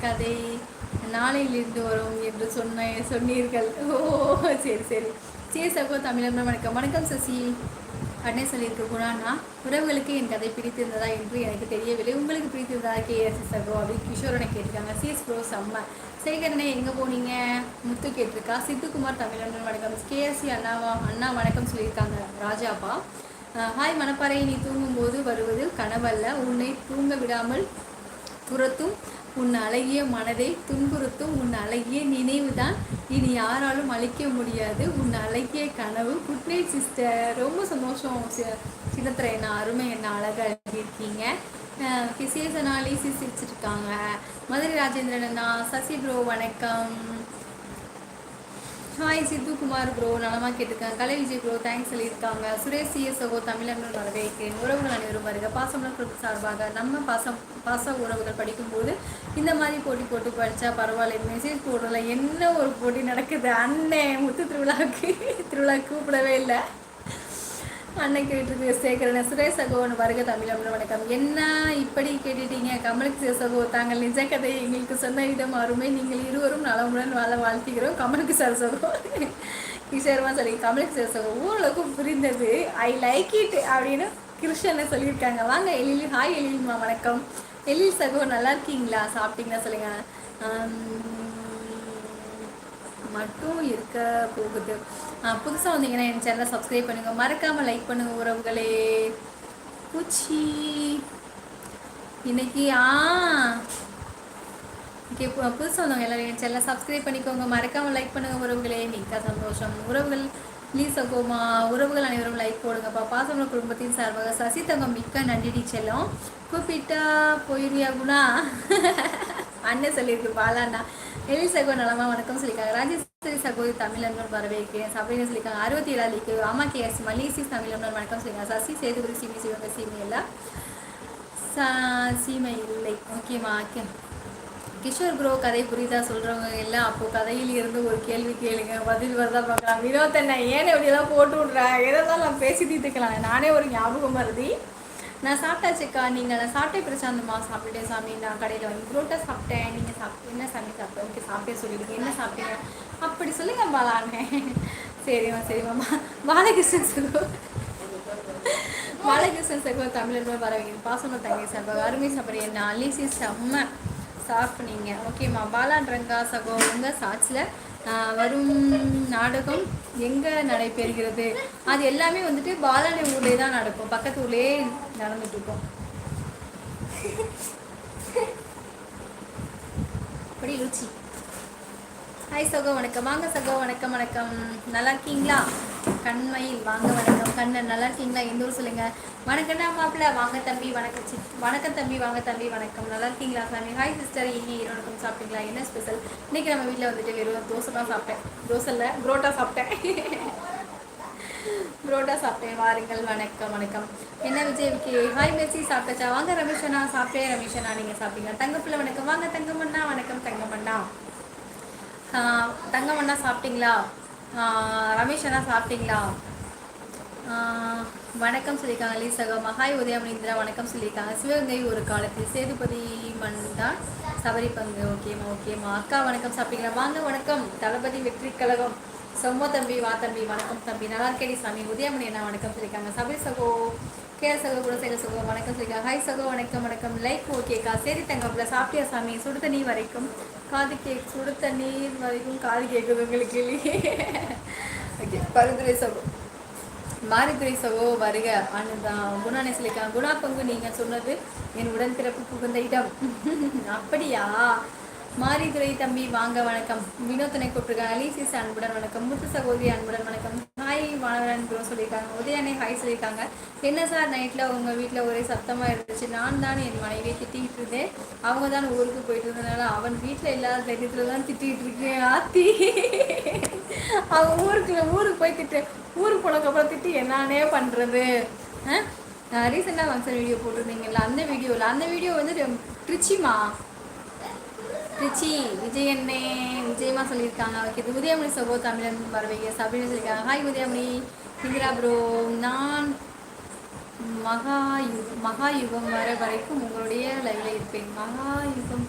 கதை நாளையிலிருந்து வரும் என்று சொன்னீர்கள். ஓ சரி சரி. சரி சகோ தமிழன் வணக்கம். வணக்கம் சசி. அண்ணே சொல்லியிருக்கு குணாண்ணா, உறவுகளுக்கு என் கதை பிடித்திருந்ததா என்று எனக்கு தெரியவில்லை, உங்களுக்கு பிடித்திருந்ததா கேஎஸ் சகோ அப்படின்னு கிஷோரனை கேட்டிருக்காங்க. சிஎஸ் ப்ரோ செம்ம. சேகரனே எங்கே போனீங்க முத்து கேட்டிருக்கா. சித்துக்குமார் தமிழன் வணக்கம். கேஎஸ்சி அண்ணா வணக்கம் சொல்லியிருக்காங்க ராஜாப்பா. ஹாய் மணப்பாறை, நீ தூங்கும்போது வருவது கனவல்ல, உன்னை தூங்க விடாமல் துரத்தும் உன் அழகிய மனதை துன்புறுத்தும் உன் அழகிய நினைவுதான் இனி யாராலும் அழிக்க முடியாது உன் அழகிய கனவு. Good night sister. ரொம்ப சந்தோஷம் சின்னத்திரை என்ன அருமை, என்ன அழகாக எழுதியிருக்கீங்க. கிசேசனாலி சிரிச்சிருக்காங்க. மதுரை ராஜேந்திரன் அண்ணா. சசி ப்ரோ வணக்கம். ஹாய் சித்துக்குமார் ப்ரோ நலமாக கேட்டிருக்காங்க. கலை விஜய் ப்ரோ தேங்க்ஸ் சொல்லியிருக்காங்க. சுரேஷ் சிஎஸ்ஓ தமிழர்கள் வரவேற்கிறேன். உறவுகள் அனைவரும் வருக. பாசமலர் குரூப் சார்பாக நம்ம பாச உறவுகள் படிக்கும்போது இந்த மாதிரி போட்டி போட்டு படித்தா பரவாயில்ல, மெசேஜ் போடுறதுல என்ன ஒரு போட்டி நடக்குது. அண்ணே முத்து திருவிழா கூப்பிடவே இல்லை. அண்ணன் கேட்டிருக்கு சேகரன். சுரேஷ் சகோன் வருக தமிழ் வணக்கம். என்ன இப்படி கேட்டுட்டீங்க கமலுக்கு சகோ, தாங்கள் நிஜ கதை எங்களுக்கு சொன்ன விதம் அருமை, நீங்கள் இருவரும் நலமுடன் வாழ வாழ்த்துகிறோம். கமலுக்கு சார் சகோ கிஷோரமா சொல்லி கமலுக்கு சார் சகோ ஓரளவுக்கு புரிந்தது, ஐ லைக் இட் அப்படின்னு கிருஷ்ணனை சொல்லியிருக்காங்க. வாங்க எழில். ஹாய் எழில்மா வணக்கம். எழில் சகோ நல்லா இருக்கீங்களா, சாப்பிட்டீங்களா சொல்லுங்க. மட்டும் இருக்க போகுது. புதுசாக வந்தீங்கன்னா என் சேனலை சப்ஸ்கிரைப் பண்ணுங்கள், மறக்காமல் லைக் பண்ணுங்கள் உறவுகளே. பூச்சி இன்னைக்கு ஓகே, புதுசாக வந்தவங்க எல்லோரும் என் சேனலை சப்ஸ்கிரைப் பண்ணிக்கோங்க, மறக்காமல் லைக் பண்ணுங்கள் உறவுகளே. மிக்க சந்தோஷம் உறவுகள். ப்ளீஸ் சகோமா உறவுகள் அனைவரும் லைக் போடுங்கப்பா. பாசமல குடும்பத்தின் சார்பாக சசி தங்கம் மிக்க நன்றி செல்லும். கூப்பிட்டா போயிருவியா குணா அண்ணன் சொல்லியிருக்கு பாலாண்ணா. எழில் சகோ நலமா வணக்கம் சொல்லியிருக்காங்க. ராஜேஸ்வரி சகோதரி தமிழர்கள் வரவேற்கிறேன். சபையில சொல்லியிருக்காங்க. 67 அம்மா கேஎஸ் மலேசிஸ் தமிழர்கள் வணக்கம் சொல்லியிருக்காங்க. சசி சேதுபதி சீமை சிவங்க சீமை இல்லை சீமை இல்லை. ஓகேம்மா ஓகே. கிஷோர் ப்ரோ கதை புரியுதா சொல்கிறவங்க எல்லாம் அப்போது கதையில் இருந்து ஒரு கேள்வி கேளுங்க, பதில் வரதான் பார்க்கலாம். வினோத்தண்ணா ஏன் எப்படியெல்லாம் போட்டு விட்றேன், எதெல்லாம் நான் பேசி தீர்த்துக்கலாம். நானே ஒரு ஞாபகம் வருது. நான் சாப்பிட்டாச்சுக்கா. நீங்கள் நான் சாப்பிட்டே பிரசாந்தம்மா. சாப்பிட்டுட்டேன் சாமி. நான் கடையில் வாங்கி புரோட்டா சாப்பிட்டேன். நீங்கள் என்ன சாமி சாப்பிட்டேன்? ஓகே சாப்பிட்டே சொல்லிடுங்க என்ன சாப்பிட்டீங்க அப்படி சொல்லுங்க பாலாண்ணே. சரிம்மா சரிம்மா. பாலகிருஷ்ணன் சகோ பாலகிருஷ்ணன் சகோ தமிழர்கள் வரவைங்க. பாசம தங்கை சார்பாக அருமை சாப்பிட்றேன். என்ன அலிசி செம்ம சாப்பிட்டீங்க. ஓகேம்மா. பாலான்றங்கா சகோ உங்கள் சாட்சியில் வரும் நாடகம் எங்கே நடைபெறுகிறது? அது எல்லாமே வந்துட்டு பாலாணி ஊர்லேயே தான் நடக்கும், பக்கத்து ஊர்லேயே நடந்துட்டு இருக்கோம். அப்படி ருச்சி. ஹாய் சகோ வணக்கம். வாங்க சகோ வணக்கம் வணக்கம். நல்லா இருக்கீங்களா? கண்மயில் வாங்க வணக்கம். கண்ணன் நல்லா இருக்கீங்களா? எந்த ஊர் சொல்லுங்க. வணக்கம்டா மாப்பிள்ள. வாங்க தம்பி. வணக்கம் வணக்கம் தம்பி. வாங்க தம்பி வணக்கம். நல்லா இருக்கீங்களா சாமி? Hi sister. இனி வணக்கம். சாப்பிட்டீங்களா? என்ன ஸ்பெஷல் இன்னைக்கு? நம்ம வீட்டில் வந்துட்டு வெறும் தோசை தான் சாப்பிட்டேன். தோசை இல்லை புரோட்டா சாப்பிட்டேன். புரோட்டா சாப்பிட்டேன். வாருங்கள். வணக்கம் வணக்கம். என்ன விஜய்க்கு ஹாய் மெர்சி சாப்பிட்டாச்சா? வாங்க ரமேஷனா. சாப்பிட்டேன் ரமேஷனா. நீங்கள் சாப்பிட்டீங்க. தங்கப்பிள்ளை வணக்கம். வாங்க தங்கமண்ணா. வணக்கம் தங்கமண்ணா. தங்கமண்ணா சாப்பிட்டீங்களா? ரமேஷனா சாப்பிட்டீங்களா? வணக்கம் சொல்லியிருக்காங்க. லீசகா மகாய் உதயமணிந்திரா வணக்கம் சொல்லியிருக்காங்க. சிவகங்கை ஒரு காலத்தில் சேதுபதி மண்தான் சபரி பங்கு. ஓகேம்மா ஓகேம்மா. அக்கா வணக்கம். சாப்பிட்டீங்களா? வாங்க வணக்கம். தளபதி வெற்றி கழகம் சொம்ம தம்பி. வா தம்பி. வணக்கம் தம்பி. நல்லா இருக்கேடி சாமி. உதயமணி என்ன வணக்கம் சொல்லியிருக்காங்க. சபரி சகோ கே சகோ குணசேகர சகோ வணக்கம் சொல்லியிருக்காங்க. ஹாய் சகோ வணக்கம் வணக்கம். லைக் ஓகேக்கா. சரி தங்கப்பில் சாப்பிட்டியா சாமி? சுடு தண்ணி வரைக்கும் காது சுடு தண்ணீர் வரைக்கும் காது கேட்குது உங்களுக்கு ஓகே. பருந்துரை சகோ மாரித்துறை சகோ வருக. அனுதான் குணானே சொல்லியிருக்காங்க. குணா பங்கு நீங்கள் சொன்னது என் உடன்பிறப்பு புகுந்த இடம். அப்படியா? மாரித்துறை தம்பி வாங்க வணக்கம். வினோத்தனை கூப்பிட்டுருக்காங்க. அலிசிஸ் அன்புடன் வணக்கம். முத்து சகோதரி அன்புடன் வணக்கம். ஹாய் மாணவன் ப்ரோ சொல்லியிருக்காங்க. உதயனே ஹாய் சொல்லியிருக்காங்க. என்ன சார் நைட்டில் உங்கள் வீட்டில் ஒரே சத்தமாக இருந்துச்சு? நான் தான் என் மனைவியை திட்டிகிட்டு இருந்தேன். அவங்க தான் ஊருக்கு போயிட்டு இருந்ததுனால அவன் வீட்டில் இல்லாத தைரியத்தில் தான் திட்டிகிட்டு இருக்கேன். ஆத்தி அவன் ஊருக்கு போய் ஊருக்கு போனதுக்கப்புறம் திட்டி என்னானே பண்ணுறது? ரீசெண்டாக ஃபங்க்ஷன் வீடியோ போட்டிருந்தீங்கல்ல, அந்த வீடியோ வந்து திருச்சிமா திருச்சி விஜயண்ணே விஜயமா சொல்லியிருக்காங்க. ஓகே. உதயமணி சகோ தமிழன் வரவைங்க அப்படின்னு சொல்லியிருக்காங்க. ஹாய் உதயமணி. இந்திரா ப்ரோ நான் மகாயுகம் வர வரைக்கும் உங்களுடைய லைவ்ல இருப்பேன். மகாயுகம்